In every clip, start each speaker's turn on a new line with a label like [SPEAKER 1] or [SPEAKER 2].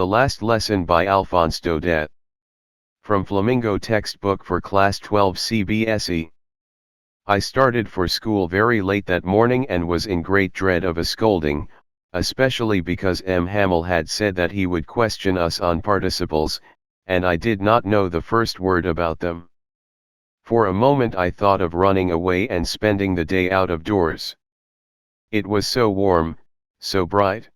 [SPEAKER 1] The Last Lesson by Alphonse Daudet. From Flamingo textbook for Class 12 CBSE. I started for school very late that morning and was in great dread of a scolding, especially because M. Hamel had said that he would question us on participles, and I did not know the first word about them. For a moment I thought of running away and spending the day out of doors. It was so warm, so bright.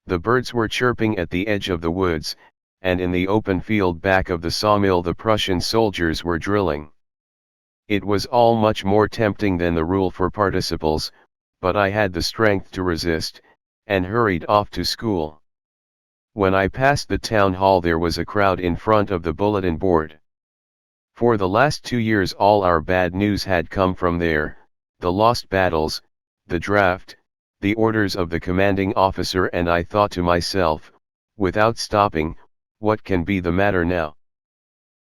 [SPEAKER 1] The birds were chirping at the edge of the woods, and in the open field back of the sawmill the Prussian soldiers were drilling. It was all much more tempting than the rule for participles, but I had the strength to resist, and hurried off to school. When I passed the town hall there was a crowd in front of the bulletin board. For the last 2 years all our bad news had come from there, the lost battles, the draft, the orders of the commanding officer, and I thought to myself, without stopping, what can be the matter now?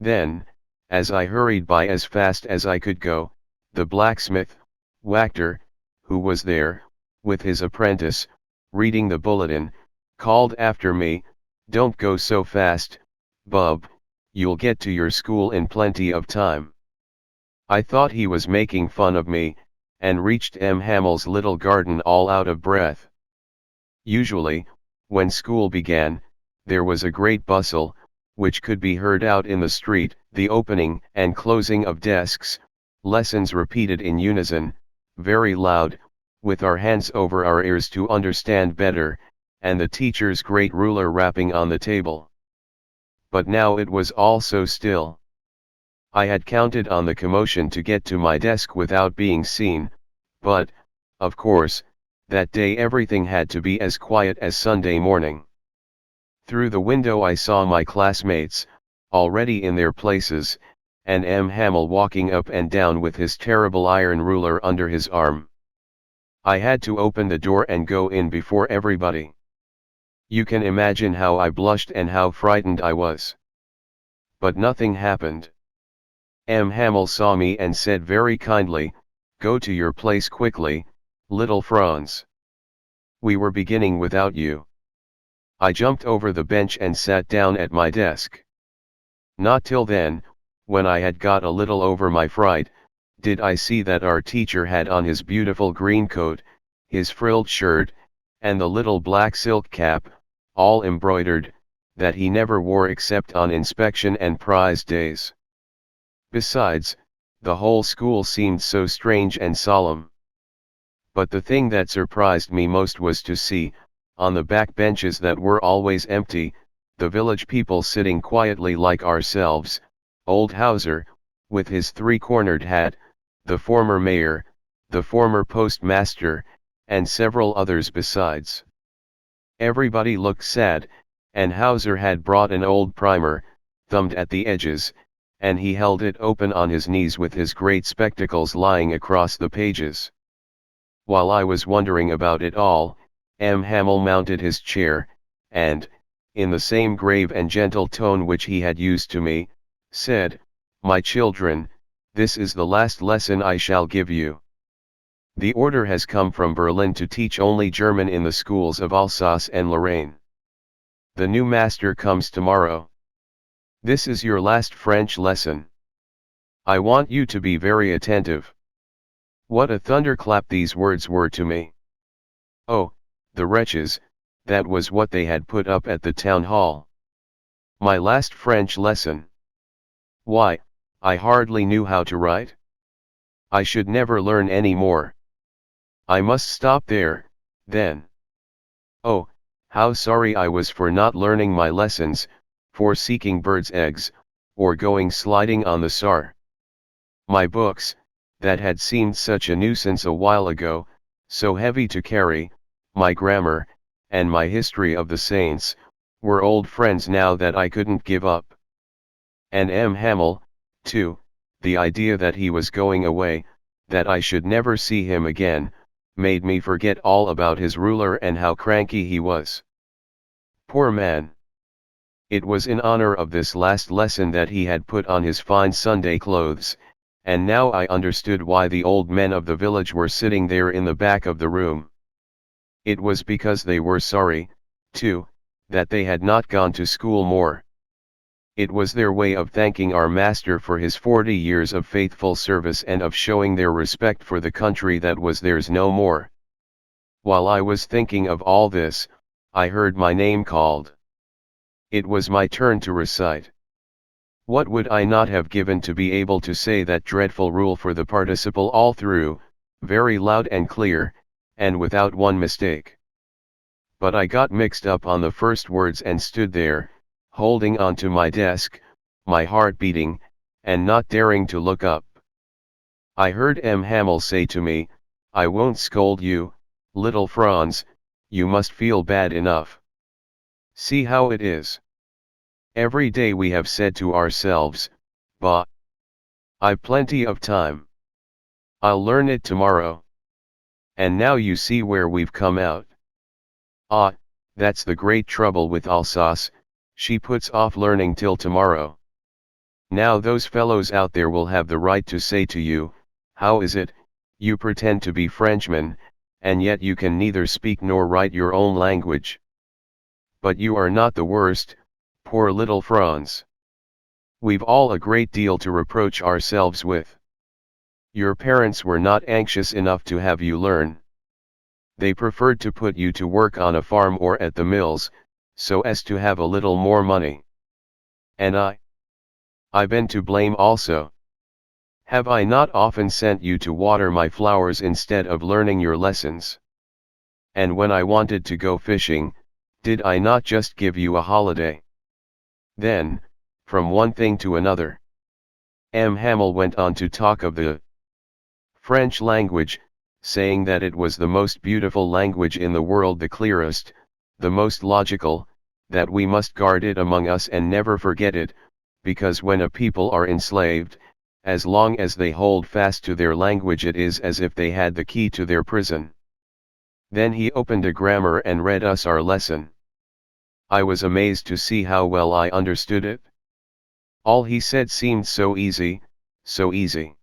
[SPEAKER 1] Then, as I hurried by as fast as I could go, the blacksmith, Wachter, who was there, with his apprentice, reading the bulletin, called after me, "Don't go so fast, bub, you'll get to your school in plenty of time." I thought he was making fun of me, and reached M. Hamel's little garden all out of breath. Usually, when school began, there was a great bustle, which could be heard out in the street, the opening and closing of desks, lessons repeated in unison, very loud, with our hands over our ears to understand better, and the teacher's great ruler rapping on the table. But now it was all so still. I had counted on the commotion to get to my desk without being seen, but, of course, that day everything had to be as quiet as Sunday morning. Through the window I saw my classmates, already in their places, and M. Hamel walking up and down with his terrible iron ruler under his arm. I had to open the door and go in before everybody. You can imagine how I blushed and how frightened I was. But nothing happened. M. Hamel saw me and said very kindly, "Go to your place quickly, little Franz. We were beginning without you." I jumped over the bench and sat down at my desk. Not till then, when I had got a little over my fright, did I see that our teacher had on his beautiful green coat, his frilled shirt, and the little black silk cap, all embroidered, that he never wore except on inspection and prize days. Besides, the whole school seemed so strange and solemn. But the thing that surprised me most was to see, on the back benches that were always empty, the village people sitting quietly like ourselves, old Hauser, with his three-cornered hat, the former mayor, the former postmaster, and several others besides. Everybody looked sad, and Hauser had brought an old primer, thumbed at the edges, and he held it open on his knees with his great spectacles lying across the pages. While I was wondering about it all, M. Hamel mounted his chair, and, in the same grave and gentle tone which he had used to me, said, "My children, this is the last lesson I shall give you. The order has come from Berlin to teach only German in the schools of Alsace and Lorraine. The new master comes tomorrow. This is your last French lesson. I want you to be very attentive." What a thunderclap these words were to me. Oh, the wretches, that was what they had put up at the town hall. My last French lesson. Why, I hardly knew how to write. I should never learn any more. I must stop there, then. Oh, how sorry I was for not learning my lessons, for seeking birds' eggs, or going sliding on the Saar. My books, that had seemed such a nuisance a while ago, so heavy to carry, my grammar, and my history of the saints, were old friends now that I couldn't give up. And M. Hamel, too, the idea that he was going away, that I should never see him again, made me forget all about his ruler and how cranky he was. Poor man. It was in honor of this last lesson that he had put on his fine Sunday clothes, and now I understood why the old men of the village were sitting there in the back of the room. It was because they were sorry, too, that they had not gone to school more. It was their way of thanking our master for his 40 years of faithful service and of showing their respect for the country that was theirs no more. While I was thinking of all this, I heard my name called. It was my turn to recite. What would I not have given to be able to say that dreadful rule for the participle all through, very loud and clear, and without one mistake. But I got mixed up on the first words and stood there, holding on to my desk, my heart beating, and not daring to look up. I heard M. Hamel say to me, "I won't scold you, little Franz, you must feel bad enough. See how it is. Every day we have said to ourselves, bah, I've plenty of time. I'll learn it tomorrow. And now you see where we've come out. Ah, that's the great trouble with Alsace, she puts off learning till tomorrow. Now those fellows out there will have the right to say to you, how is it, you pretend to be Frenchmen, and yet you can neither speak nor write your own language. But you are not the worst, poor little Franz. We've all a great deal to reproach ourselves with. Your parents were not anxious enough to have you learn. They preferred to put you to work on a farm or at the mills, so as to have a little more money. And I've been to blame also. Have I not often sent you to water my flowers instead of learning your lessons? And when I wanted to go fishing, did I not just give you a holiday? Then, from one thing to another, M. Hamel went on to talk of the French language, saying that it was the most beautiful language in the world, the clearest, the most logical, that we must guard it among us and never forget it, because when a people are enslaved, as long as they hold fast to their language it is as if they had the key to their prison. Then he opened a grammar and read us our lesson. I was amazed to see how well I understood it. All he said seemed so easy, so easy.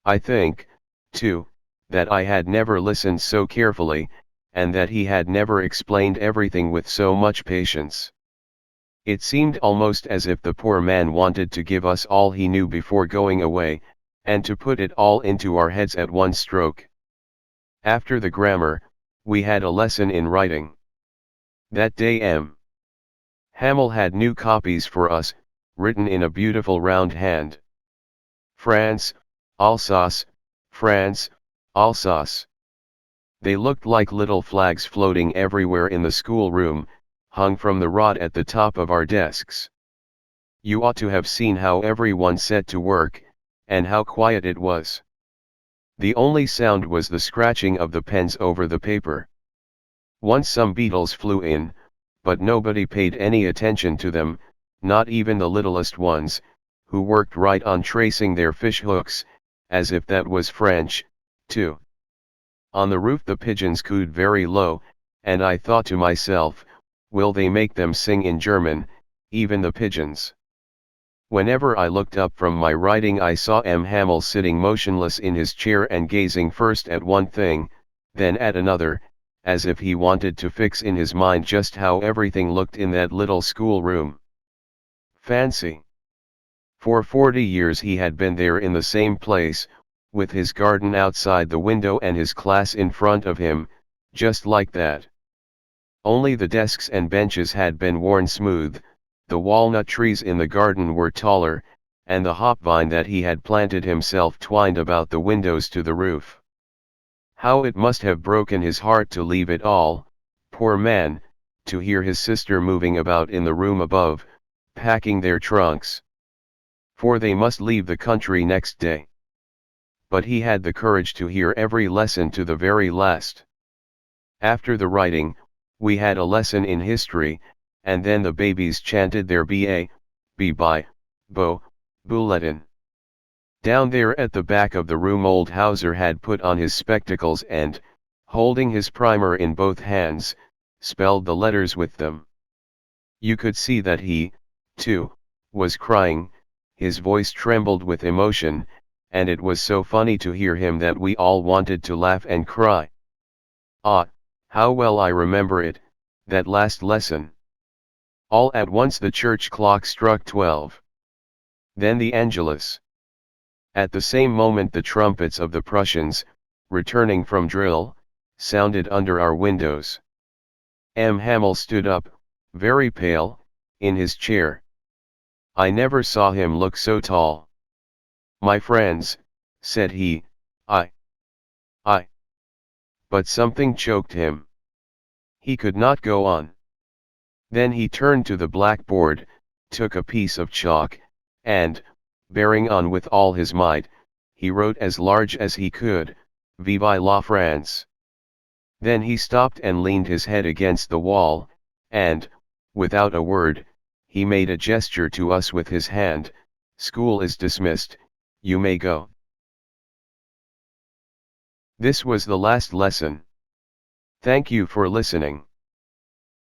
[SPEAKER 1] I think, too, that I had never listened so carefully, and that he had never explained everything with so much patience. It seemed almost as if the poor man wanted to give us all he knew before going away, and to put it all into our heads at one stroke. After the grammar, we had a lesson in writing. That day M. Hamel had new copies for us, written in a beautiful round hand. France, Alsace, France, Alsace. They looked like little flags floating everywhere in the schoolroom, hung from the rod at the top of our desks. You ought to have seen how everyone set to work, and how quiet it was. The only sound was the scratching of the pens over the paper. Once some beetles flew in, but nobody paid any attention to them, not even the littlest ones, who worked right on tracing their fish hooks, as if that was French, too. On the roof the pigeons cooed very low, and I thought to myself, will they make them sing in German, even the pigeons? Whenever I looked up from my writing I saw M. Hamel sitting motionless in his chair and gazing first at one thing, then at another, as if he wanted to fix in his mind just how everything looked in that little schoolroom. Fancy! For 40 years he had been there in the same place, with his garden outside the window and his class in front of him, just like that. Only the desks and benches had been worn smooth, the walnut trees in the garden were taller, and the hop vine that he had planted himself twined about the windows to the roof. How it must have broken his heart to leave it all, poor man, to hear his sister moving about in the room above, packing their trunks. For they must leave the country next day. But he had the courage to hear every lesson to the very last. After the writing, we had a lesson in history, and then the babies chanted their B-by, Bo, Bulletin. Down there at the back of the room old Hauser had put on his spectacles and, holding his primer in both hands, spelled the letters with them. You could see that he, too, was crying, his voice trembled with emotion, and it was so funny to hear him that we all wanted to laugh and cry. Ah, how well I remember it, that last lesson. All at once the church clock struck 12. Then the Angelus. At the same moment the trumpets of the Prussians, returning from drill, sounded under our windows. M. Hamel stood up, very pale, in his chair. I never saw him look so tall. My friends, said he, I. But something choked him. He could not go on. Then he turned to the blackboard, took a piece of chalk, and, bearing on with all his might, he wrote as large as he could, Vive la France. Then he stopped and leaned his head against the wall, and, without a word, he made a gesture to us with his hand, School is dismissed, you may go. This was the last lesson. Thank you for listening.